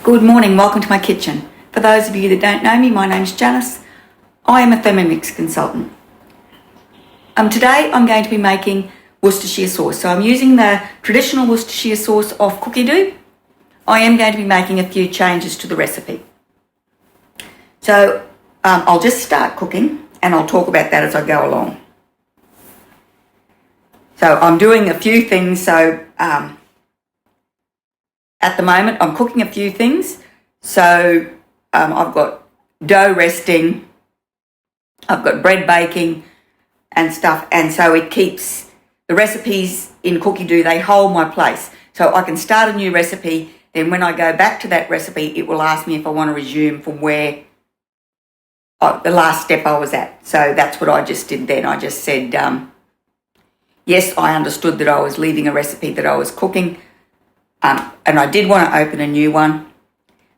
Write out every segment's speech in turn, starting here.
Good morning, welcome to my kitchen. For those of you that don't know me, my name's Janice. I am a Thermomix consultant. Today I'm going to be making Worcestershire sauce. So I'm using the traditional Worcestershire sauce off Cookie Dough. I am going to be making a few changes to the recipe. So I'll just start cooking and I'll talk about that as I go along. So I'm doing a few things. So at the moment, I'm cooking a few things. So I've got dough resting, I've got bread baking and stuff. And so it keeps the recipes in Cookie Dough, they hold my place. So I can start a new recipe. Then when I go back to that recipe, it will ask me if I want to resume from where the last step I was at. So that's what I just did then. I just said, yes, I understood that I was leaving a recipe that I was cooking. And I did want to open a new one,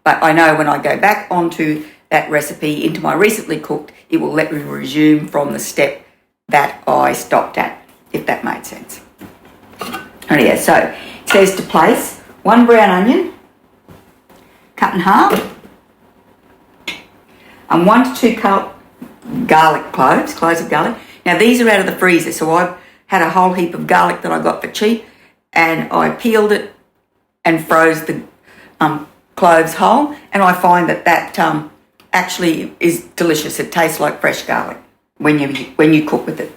but I know when I go back onto that recipe into my recently cooked, it will let me resume from the step that I stopped at, if that made sense. Oh yeah, so it says to place 1 brown onion, cut in half, and 1 to 2 garlic cloves of garlic. Now these are out of the freezer, so I've had a whole heap of garlic that I got for cheap, and I peeled it and froze the cloves whole, and I find that actually is delicious. It tastes like fresh garlic when you cook with it.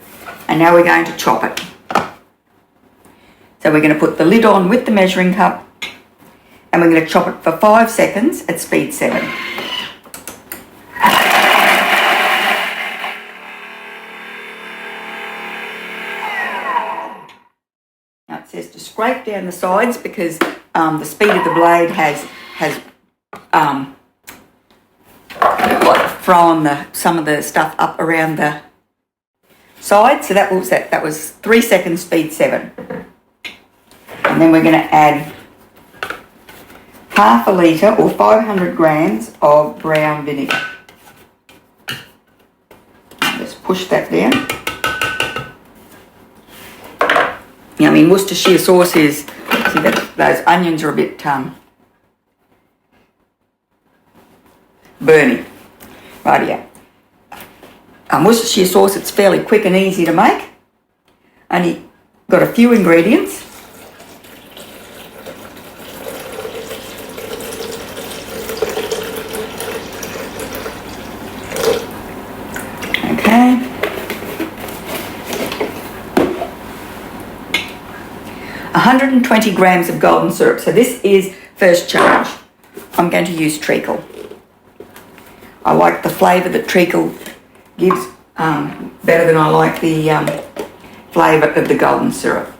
And now we're going to chop it. So we're going to put the lid on with the measuring cup, and we're going to chop it for 5 seconds at speed 7. Now it says to scrape down the sides because the speed of the blade has thrown some of the stuff up around the side. So that was 3 seconds, speed 7. And then we're going to add half a litre or 500 grams of brown vinegar. Just push that down. I mean, Worcestershire sauce is, see that those onions are a bit burny. Rightio. Worcestershire sauce, it's fairly quick and easy to make. Only got a few ingredients. Okay. 120 grams of golden syrup. So this is first charge. I'm going to use treacle. I like the flavour that treacle gives better than I like the flavour of the golden syrup.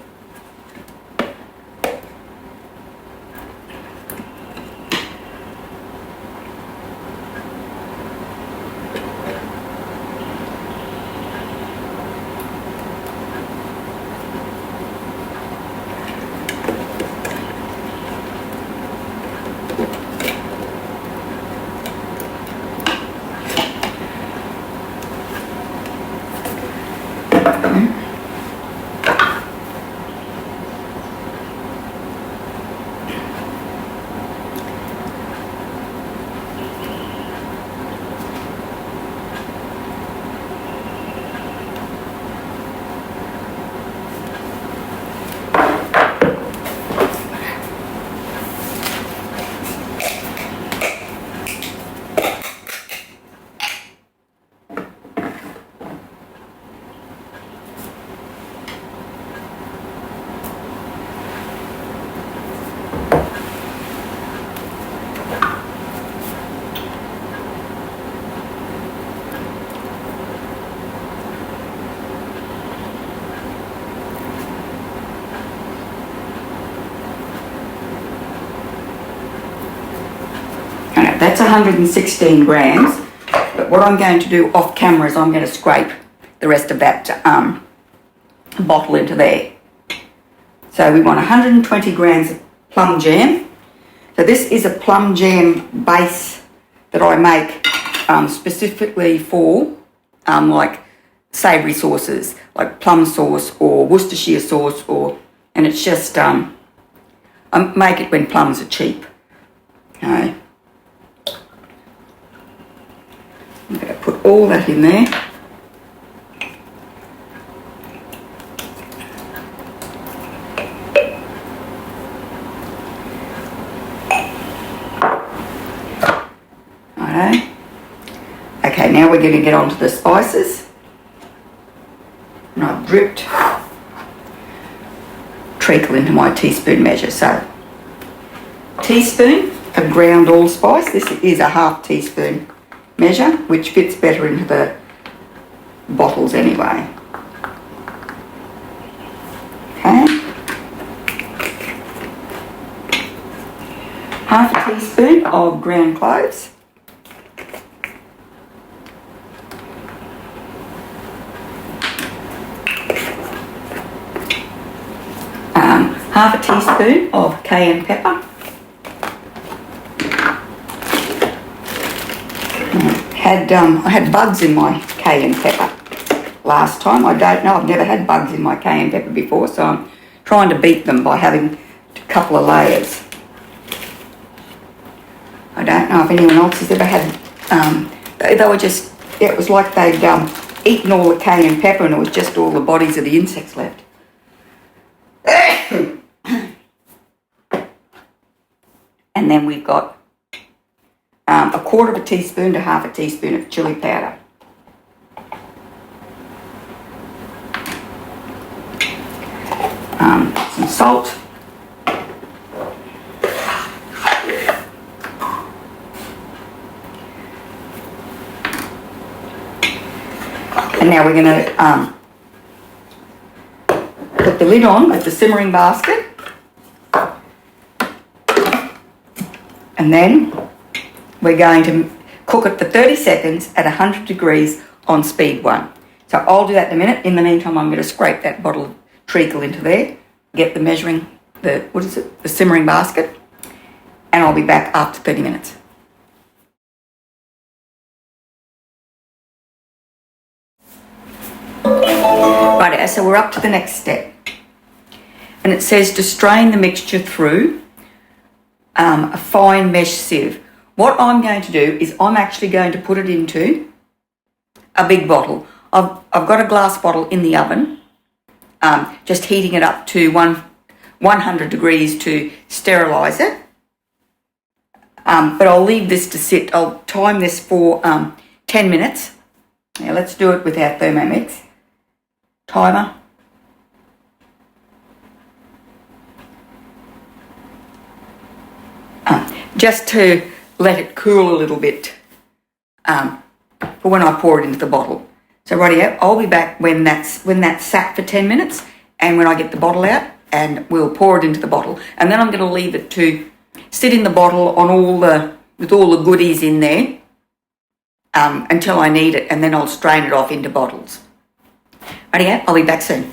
That's 116 grams, but what I'm going to do off camera is I'm going to scrape the rest of that bottle into there. So we want 120 grams of plum jam. So this is a plum jam base that I make specifically for like savoury sauces, like plum sauce or Worcestershire sauce, and it's just I make it when plums are cheap. Okay. all that in there. Righto. Okay, now we're going to get on to the spices. And I've dripped treacle into my teaspoon measure. So, teaspoon of ground allspice. This is a half teaspoon measure, which fits better into the bottles anyway. Okay. Half a teaspoon of ground cloves. Half a teaspoon of cayenne pepper. I had bugs in my cayenne pepper last time. I don't know, I've never had bugs in my cayenne pepper before, so I'm trying to beat them by having a couple of layers. I don't know if anyone else has ever had, they were just, it was like they'd eaten all the cayenne pepper and it was just all the bodies of the insects left. And then we've got a quarter of a teaspoon to half a teaspoon of chili powder. Some salt. And now we're going to put the lid on with the simmering basket. And then we're going to cook it for 30 seconds at 100 degrees on speed 1. So I'll do that in a minute. In the meantime, I'm going to scrape that bottle of treacle into there, get the measuring, the simmering basket, and I'll be back after 30 minutes. Right, so we're up to the next step. And it says to strain the mixture through a fine mesh sieve. What I'm going to do is I'm actually going to put it into a big bottle. I've got a glass bottle in the oven, just heating it up to 100 degrees to sterilise it. But I'll leave this to sit. I'll time this for 10 minutes. Now let's do it with our Thermomix timer. Just to let it cool a little bit for when I pour it into the bottle. So rightio, I'll be back when that's sat for 10 minutes and when I get the bottle out, and we'll pour it into the bottle. And then I'm going to leave it to sit in the bottle with all the goodies in there until I need it, and then I'll strain it off into bottles. Rightio, I'll be back soon.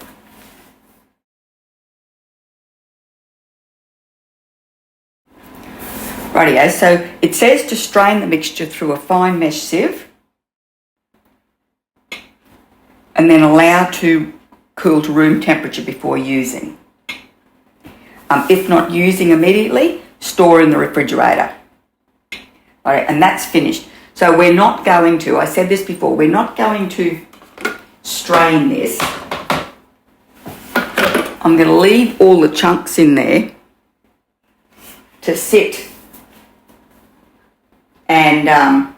Rightio, so it says to strain the mixture through a fine mesh sieve and then allow to cool to room temperature before using. If not using immediately, store in the refrigerator. Right, and that's finished. So we're not going to, I said this before, we're not going to strain this. I'm going to leave all the chunks in there to sit and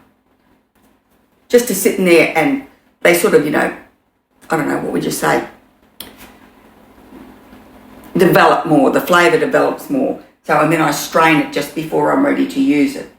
just to sit in there, and they sort of, I don't know, what would you say, develop more, the flavour develops more. So, and then I strain it just before I'm ready to use it.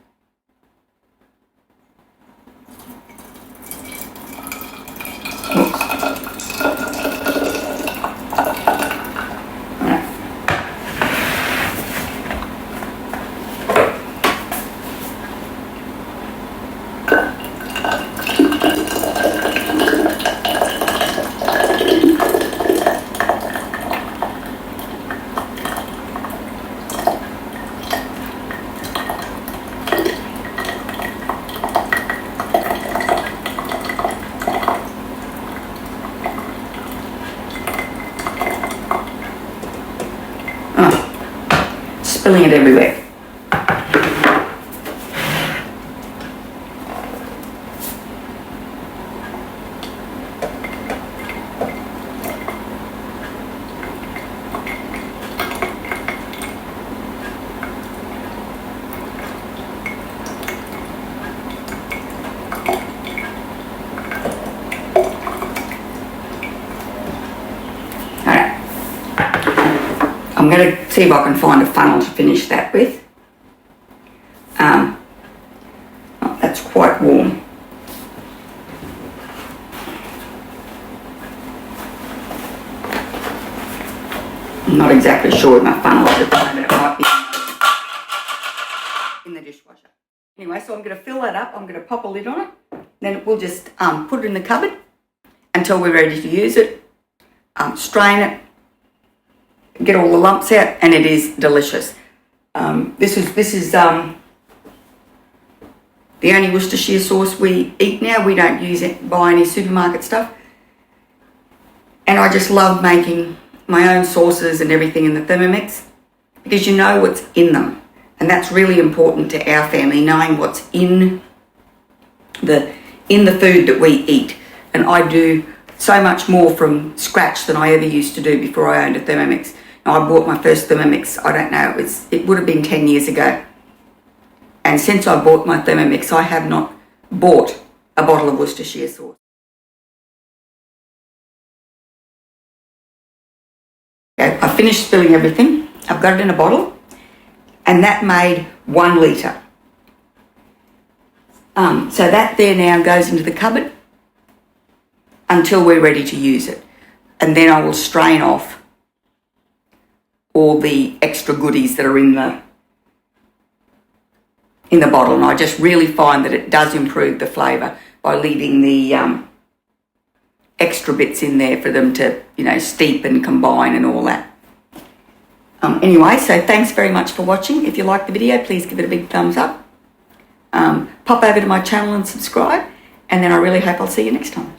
Spilling it everywhere. I'm going to see if I can find a funnel to finish that with. Oh, that's quite warm. I'm not exactly sure with my funnel at the moment. It might be in the dishwasher. Anyway, so I'm going to fill that up. I'm going to pop a lid on it. Then we'll just put it in the cupboard until we're ready to use it. Strain it, get all the lumps out, and it is delicious. This is the only Worcestershire sauce we eat now. We don't buy any supermarket stuff. And I just love making my own sauces and everything in the Thermomix because you know what's in them. And that's really important to our family, knowing what's in the food that we eat. And I do so much more from scratch than I ever used to do before I owned a Thermomix. Now, I bought my first Thermomix, I don't know, it would have been 10 years ago. And since I bought my Thermomix, I have not bought a bottle of Worcestershire sauce. Okay, I finished spilling everything. I've got it in a bottle, and that made 1 litre. So that there now goes into the cupboard until we're ready to use it. And then I will strain off all the extra goodies that are in the bottle. And I just really find that it does improve the flavour by leaving the extra bits in there for them to, steep and combine and all that. Anyway, so thanks very much for watching. If you liked the video, please give it a big thumbs up. Pop over to my channel and subscribe. And then I really hope I'll see you next time.